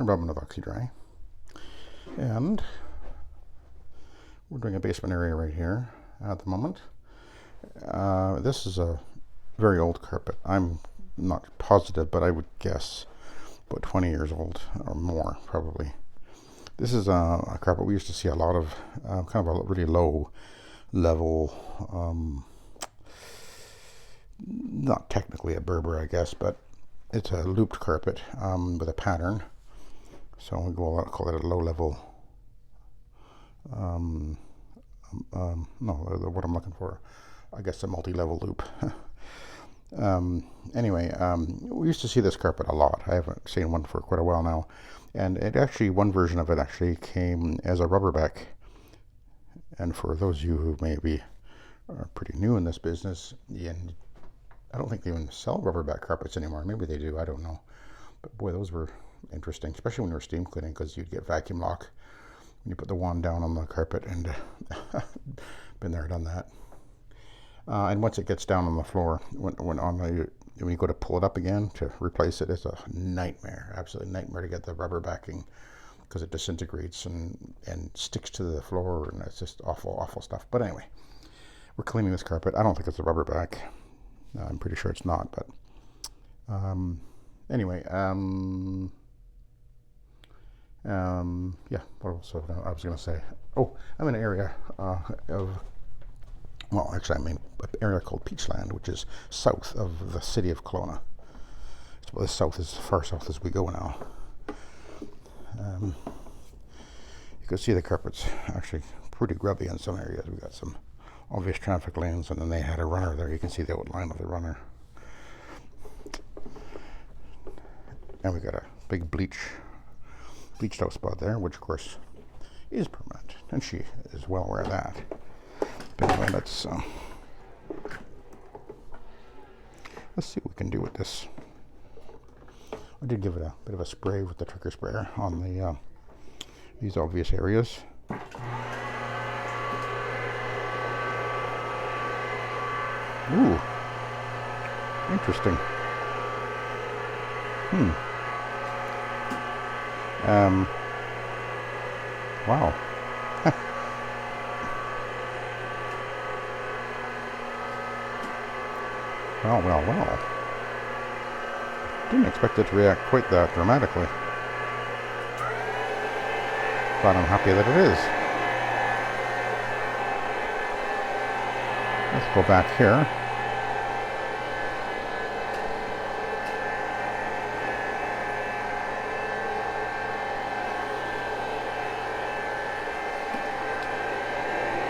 I'm Robin of Oxy-Dry, and we're doing a basement area right here at the moment. This is a very old carpet. I'm not positive, but I would guess about 20 years old or more, probably. This is a carpet we used to see a lot of, kind of a really low level, not technically a Berber, I guess, but it's a looped carpet with a pattern. So we call it a low level. No, what I'm looking for, I guess, a multi-level loop. Anyway, we used to see this carpet a lot. I haven't seen one for quite a while now, and one version of it actually came as a rubberback. And for those of you who maybe are pretty new in this business, and I don't think they even sell rubberback carpets anymore. Maybe they do, I don't know. But boy, those were interesting, especially when you were steam cleaning, because you'd get vacuum lock when you put the wand down on the carpet, and been there, done that. And once it gets down on the floor, when you go to pull it up again to replace it, it's a nightmare, absolute nightmare to get the rubber backing, because it disintegrates and sticks to the floor, and it's just awful, awful stuff. But anyway, we're cleaning this carpet. I don't think it's a rubber back. I'm pretty sure it's not, but anyway, yeah, what else I was going to say? Oh, I'm in an area I'm in an area called Peachland, which is south of the city of Kelowna. It's about as far south as we go now. You can see the carpet's actually pretty grubby in some areas. We've got some obvious traffic lanes, and then they had a runner there. You can see the outline of the runner. And we got a big bleached out spot there, which of course is permanent, and she is well aware of that. But anyway, let's see what we can do with this. I did give it a bit of a spray with the trigger sprayer on the these obvious areas. Ooh, interesting. Wow. Well. Didn't expect it to react quite that dramatically. But I'm happy that it is. Let's go back here.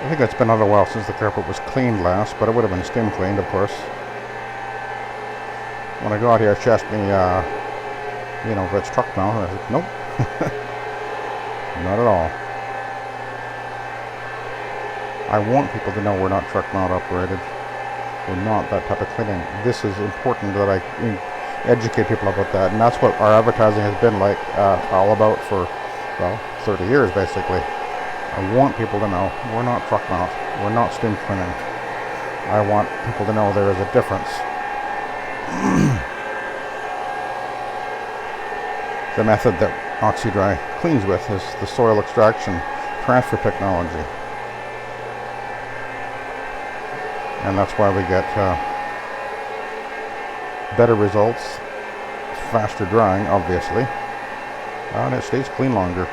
I think it's been a little while since the carpet was cleaned last, but it would have been steam cleaned, of course. When I go out here, she asked me, if it's truck mount. I said, nope. Not at all. I want people to know we're not truck mount operated. We're not that type of cleaning. This is important that I educate people about that, and that's what our advertising has been like, all about for, 30 years basically. I want people to know we're not truck mount. We're not steam cleaning. I want people to know there is a difference. The method that Oxy-Dry cleans with is the soil extraction transfer technology. And that's why we get better results, faster drying, obviously, and it stays clean longer.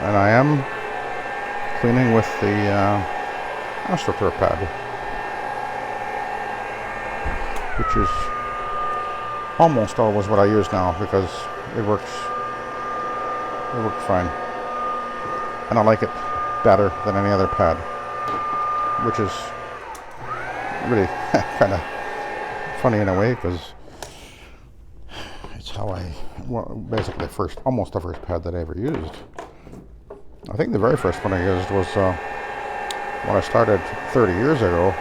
And I am cleaning with the AstroTurf pad, which is almost always what I use now because it works It worked fine. And I like it better than any other pad, which is really kind of funny in a way, because it's how basically almost the first pad that I ever used. I think the very first one I used was when I started 30 years ago.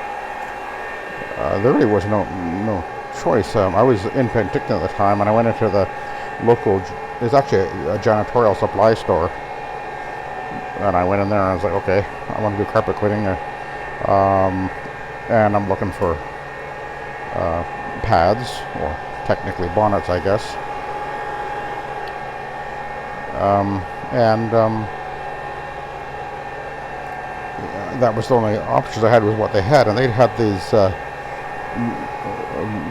There really was no choice. I was in Penticton at the time, and I went into the local, there's actually a janitorial supply store, and I went in there and I was like, okay, I want to do carpet cleaning, and I'm looking for pads, or technically bonnets, I guess. That was the only options I had, was what they had, and they had these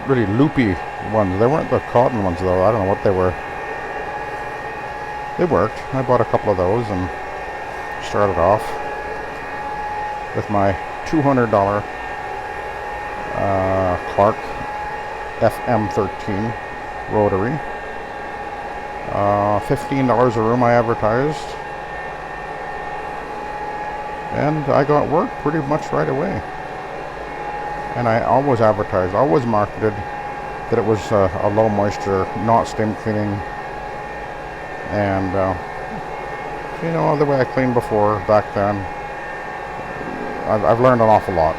really loopy ones. They weren't the cotton ones though. I don't know what they were. They worked. I bought a couple of those and started off with my $200 Clark FM13 rotary. $15 a room I advertised, and I got work pretty much right away. And I always advertised, always marketed that it was a low moisture, not steam cleaning, and you know, the way I cleaned before back then, I've learned an awful lot.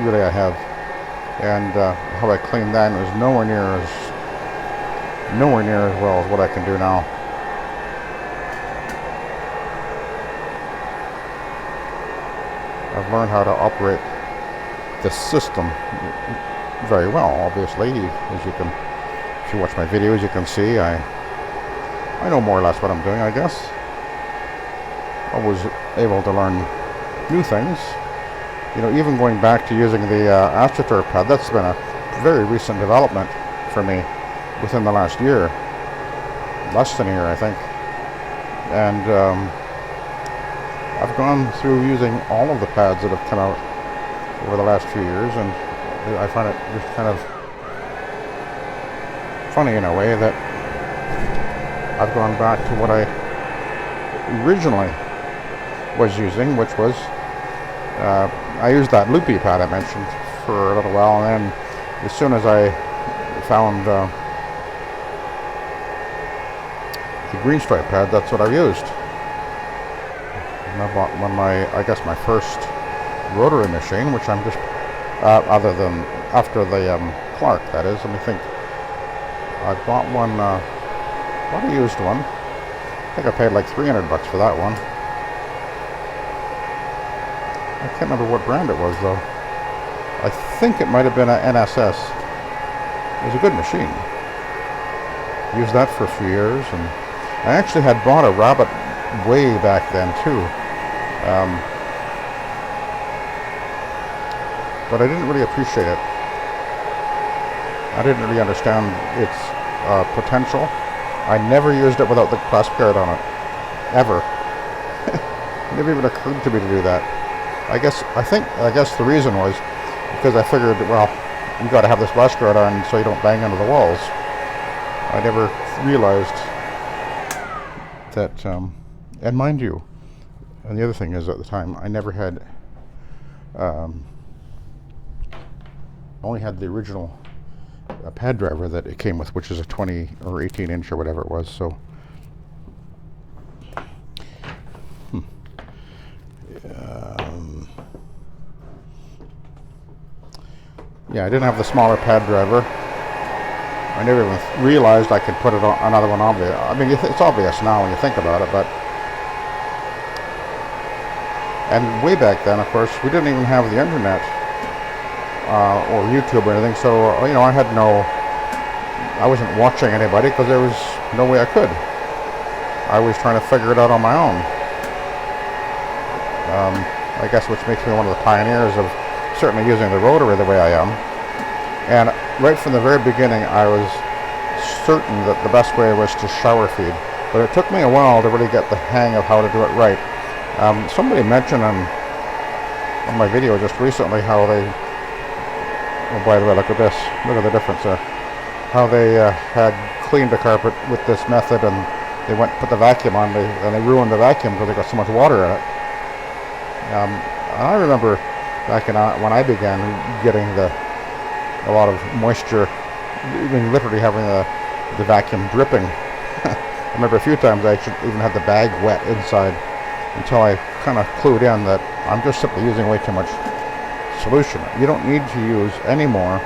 Really, I have. And how I cleaned then was nowhere near as well as what I can do now. I've learned how to operate the system very well, obviously. As you can, if you watch my videos, you can see I know more or less what I'm doing, I guess. I was able to learn new things. You know, even going back to using the AstroTurf pad, that's been a very recent development for me within the last year. Less than a year, I think. And I've gone through using all of the pads that have come out over the last few years, and I find it just kind of funny in a way that I've gone back to what I originally was using, which was I used that loopy pad I mentioned for a little while, and then as soon as I found the green stripe pad, that's what I used. And I bought my first rotary machine, which I'm just after the Clark, that is. Let me think. I bought one. I used one. I think I paid like $300 for that one. I can't remember what brand it was though. I think it might have been an NSS. It was a good machine. Used that for a few years, and I actually had bought a Rabbit way back then too. But I didn't really appreciate it. I didn't really understand its potential. I never used it without the clasp guard on it, ever. It never even occurred to me to do that. I guess the reason was because I figured, well, you got to have this clasp guard on so you don't bang into the walls. I never realized that, and mind you, and the other thing is, at the time I never had, only had the original pad driver that it came with, which is a 20 or 18 inch or whatever it was. So yeah, I didn't have the smaller pad driver. I never even realized I could put it on another one on there. I mean, it's obvious now when you think about it, but and way back then, of course, we didn't even have the internet or YouTube or anything, so you know, I wasn't watching anybody because there was no way I could. I was trying to figure it out on my own. I guess which makes me one of the pioneers of certainly using the rotary the way I am. And right from the very beginning, I was certain that the best way was to shower feed. But it took me a while to really get the hang of how to do it right. Somebody mentioned on my video just recently how they, oh by the way, look at this, look at the difference there, how they had cleaned the carpet with this method and they went put the vacuum on, and they ruined the vacuum because they got so much water in it. And I remember back when I began getting a lot of moisture, even literally having the vacuum dripping. I remember a few times I even had the bag wet inside until I kind of clued in that I'm just simply using way too much solution. You don't need to use any more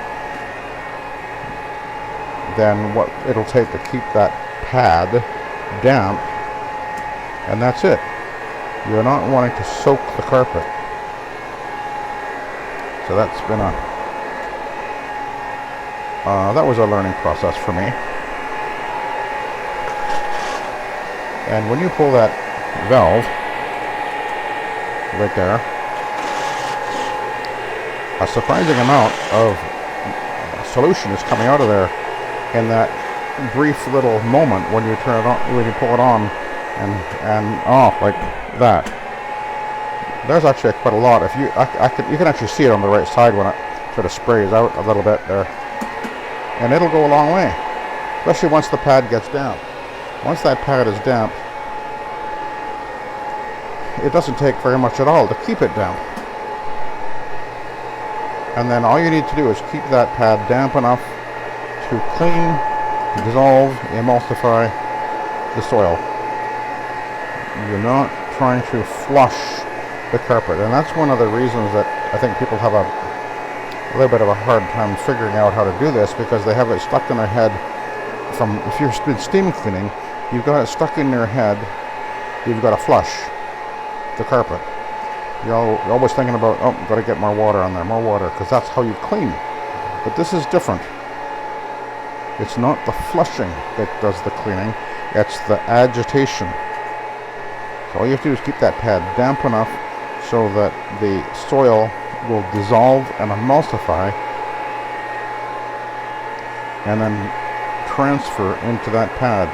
than what it'll take to keep that pad damp, and that's it. You're not wanting to soak the carpet. So that's been that was a learning process for me. And when you pull that valve right there, a surprising amount of solution is coming out of there in that brief little moment when you turn it on, when you pull it on, and off like that. There's actually quite a lot. If you can actually see it on the right side when it sort of sprays out a little bit there, and it'll go a long way, especially once the pad gets damp. Once that pad is damp, it doesn't take very much at all to keep it damp. And then all you need to do is keep that pad damp enough to clean, dissolve, emulsify the soil. You're not trying to flush the carpet, and that's one of the reasons that I think people have a little bit of a hard time figuring out how to do this, because they have it stuck in their head from, if you've been steam cleaning, you've got it stuck in your head, you've got to flush the carpet. You're always thinking about, oh, got to get more water on there, more water, because that's how you clean. But this is different. It's not the flushing that does the cleaning, it's the agitation. So all you have to do is keep that pad damp enough so that the soil will dissolve and emulsify, and then transfer into that pad.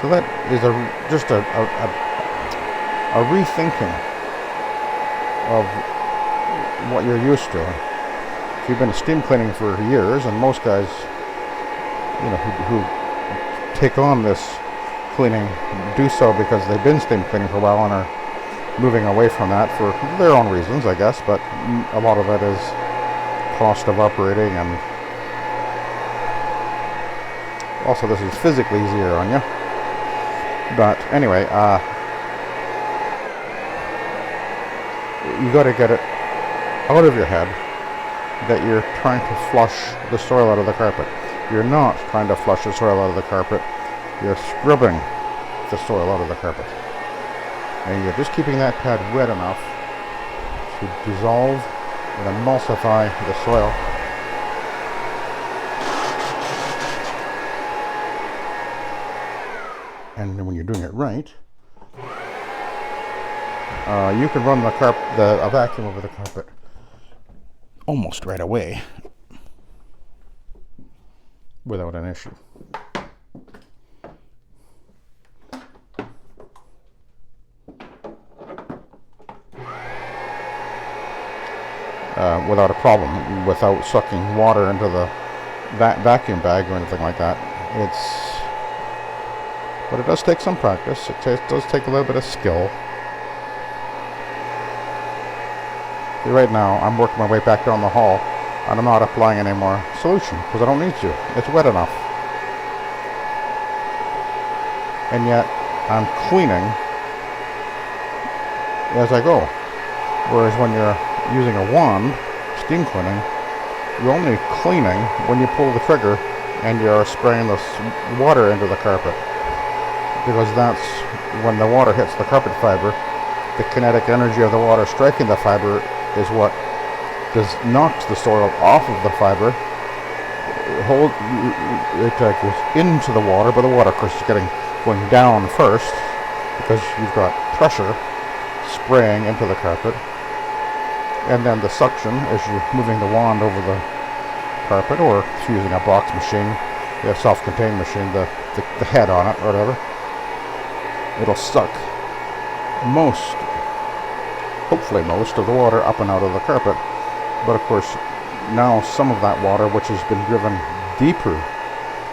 So that is just a rethinking of what you're used to. If you've been steam cleaning for years, and most guys, you know, who take on this cleaning do so because they've been steam cleaning for a while and are moving away from that for their own reasons, I guess, but a lot of it is cost of operating, and also this is physically easier on you. But anyway, you got to get it out of your head that you're trying to flush the soil out of the carpet. You're not trying to flush the soil out of the carpet. You're scrubbing the soil out of the carpet. And you're just keeping that pad wet enough to dissolve and emulsify the soil. And when you're doing it right, you can run a vacuum over the carpet almost right away without an issue. Without a problem, without sucking water into the vacuum bag or anything like that. But it does take some practice. It does take a little bit of skill. See, right now, I'm working my way back down the hall, and I'm not applying any more solution because I don't need to. It's wet enough. And yet, I'm cleaning as I go. Whereas when you're using a wand, steam cleaning, you're only cleaning when you pull the trigger and you're spraying the water into the carpet, because that's when the water hits the carpet fiber. The kinetic energy of the water striking the fiber is what knocks the soil off of the fiber. It goes into the water, but the water, of course, is going down first because you've got pressure spraying into the carpet. And then the suction, as you're moving the wand over the carpet, or if you're using a box machine, a self-contained machine, the head on it, or whatever, it'll suck hopefully most of the water up and out of the carpet. But of course, now some of that water, which has been driven deeper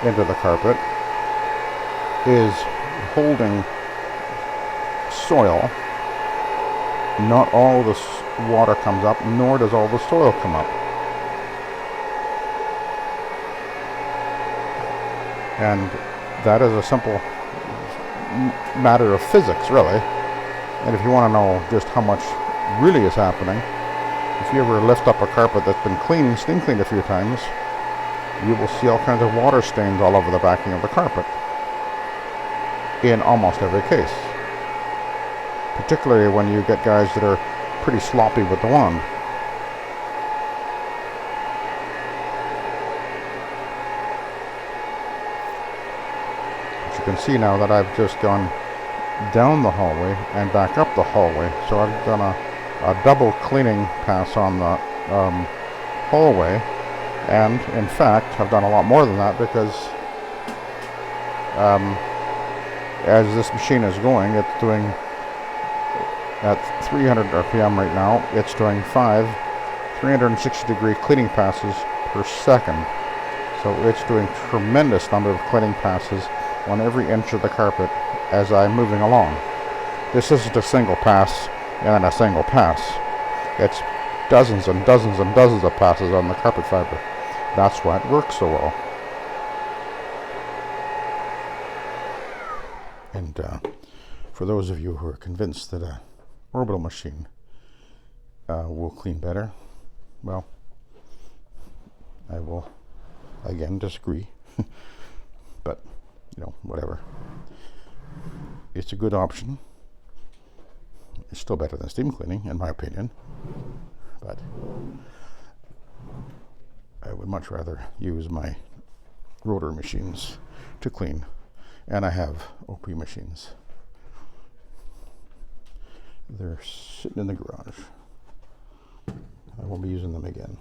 into the carpet, is holding soil, not all the water comes up, nor does all the soil come up. And that is a simple matter of physics, really. And if you want to know just how much really is happening, if you ever lift up a carpet that's been steam cleaned a few times, you will see all kinds of water stains all over the backing of the carpet in almost every case. Particularly when you get guys that are pretty sloppy with the wand. But you can see now that I've just gone down the hallway and back up the hallway. So I've done a double cleaning pass on the hallway. And in fact, I've done a lot more than that because as this machine is going, it's doing at 300 RPM right now, it's doing 5 360-degree cleaning passes per second. So it's doing tremendous number of cleaning passes on every inch of the carpet as I'm moving along. This isn't a single pass and a single pass. It's dozens and dozens and dozens of passes on the carpet fiber. That's why it works so well. And for those of you who are convinced that a orbital machine will clean better, well, I will again disagree. But, you know, whatever. It's a good option. It's still better than steam cleaning, in my opinion. But I would much rather use my rotary machines to clean. And I have OP machines. They're sitting in the garage. I won't be using them again.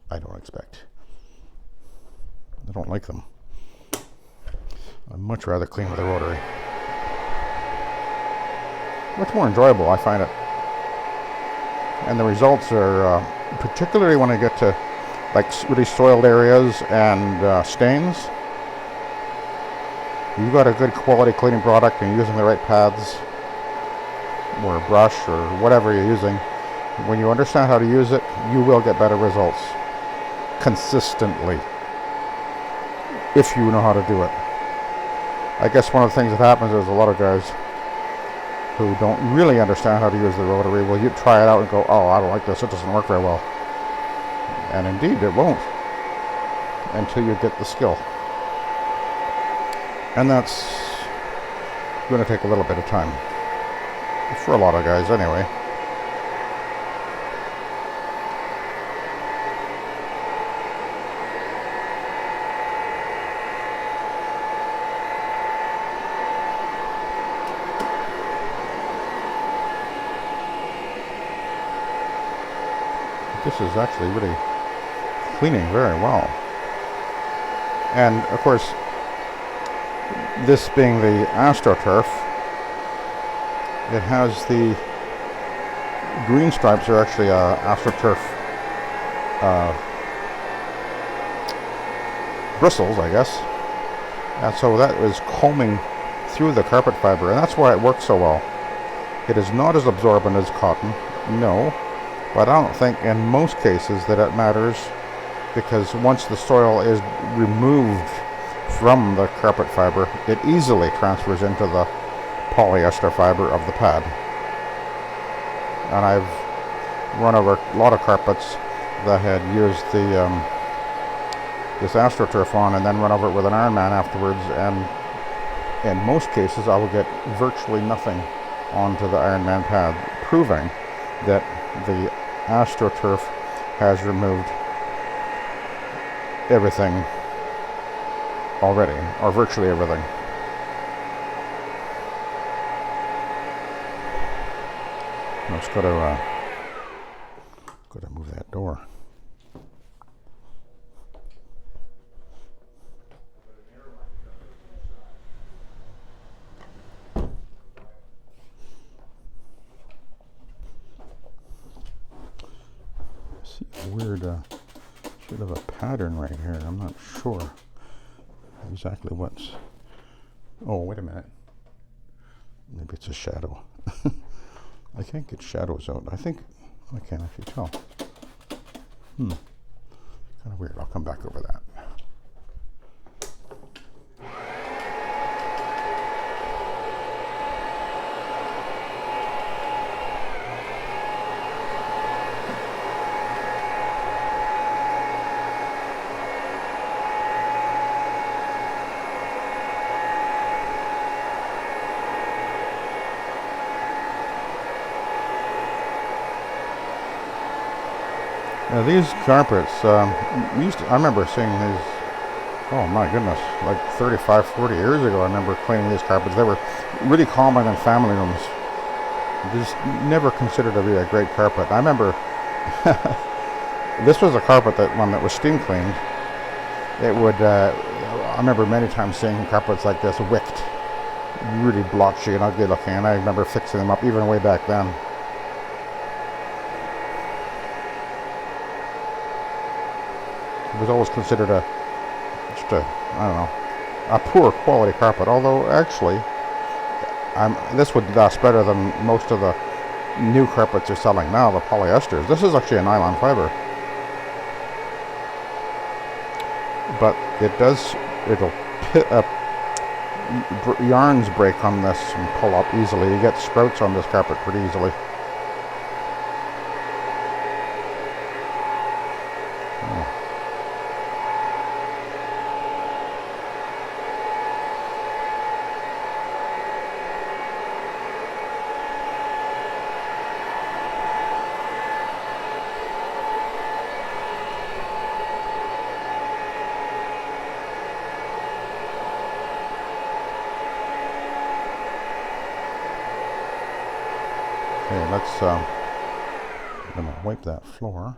I don't expect. I don't like them. I'd much rather clean with a rotary. Much more enjoyable, I find it. And the results are, particularly when I get to like really soiled areas and stains. You've got a good quality cleaning product and you're using the right paths or a brush or whatever you're using. When you understand how to use it, you will get better results consistently if you know how to do it. I guess one of the things that happens is a lot of guys who don't really understand how to use the rotary, well, you try it out and go, oh, I don't like this, it doesn't work very well. And indeed, it won't until you get the skill. And that's going to take a little bit of time. For a lot of guys, anyway. This is actually really cleaning very well. And of course, this being the AstroTurf, it has the green stripes are actually AstroTurf bristles, I guess. And so that is combing through the carpet fiber, and that's why it works so well. It is not as absorbent as cotton, no, but I don't think in most cases that it matters, because once the soil is removed from the carpet fiber, it easily transfers into the polyester fiber of the pad. And I've run over a lot of carpets that had used the this AstroTurf on and then run over it with an Ironman afterwards, and in most cases I will get virtually nothing onto the Ironman pad, proving that the AstroTurf has removed everything already, or virtually everything. I just got to move that door. See a weird sort of a pattern right here. I'm not sure exactly what's Oh, wait a minute. Maybe it's a shadow. I can't get shadows out. I think I can actually tell. Kind of weird. I'll come back over that. These carpets, I remember seeing these, oh my goodness, like 35, 40 years ago. I remember cleaning these carpets. They were really common in family rooms. Just never considered to be a great carpet. I remember this was a carpet that was steam cleaned. It would, I remember many times seeing carpets like this wicked, really blotchy and ugly looking, and I remember fixing them up even way back then. It was always considered a poor quality carpet. Although actually, this would last better than most of the new carpets they're selling now, the polyesters. This is actually a nylon fiber, but yarns break on this and pull up easily. You get sprouts on this carpet pretty easily. Okay, I'm going to wipe that floor.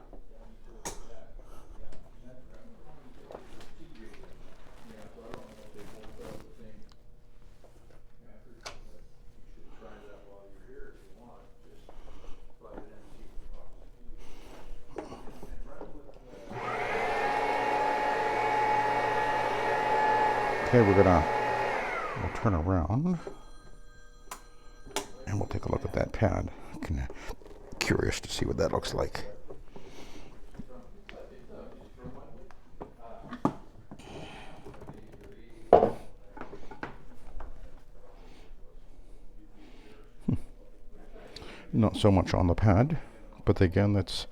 Okay, we'll turn around and we'll take a look at that pad. I'm curious to see what that looks like. Not so much on the pad, but again, that's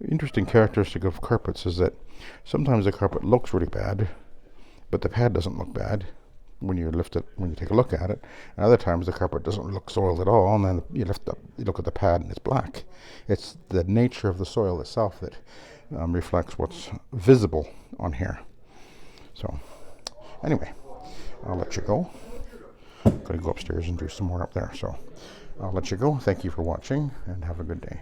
interesting characteristic of carpets is that sometimes the carpet looks really bad, but the pad doesn't look bad when you take a look at it. And other times the carpet doesn't look soiled at all, and then you look at the pad and it's black. It's the nature of the soil itself that reflects what's visible on here. So anyway, I'll let you go. I'm going to go upstairs and do some more up there. So I'll let you go. Thank you for watching and have a good day.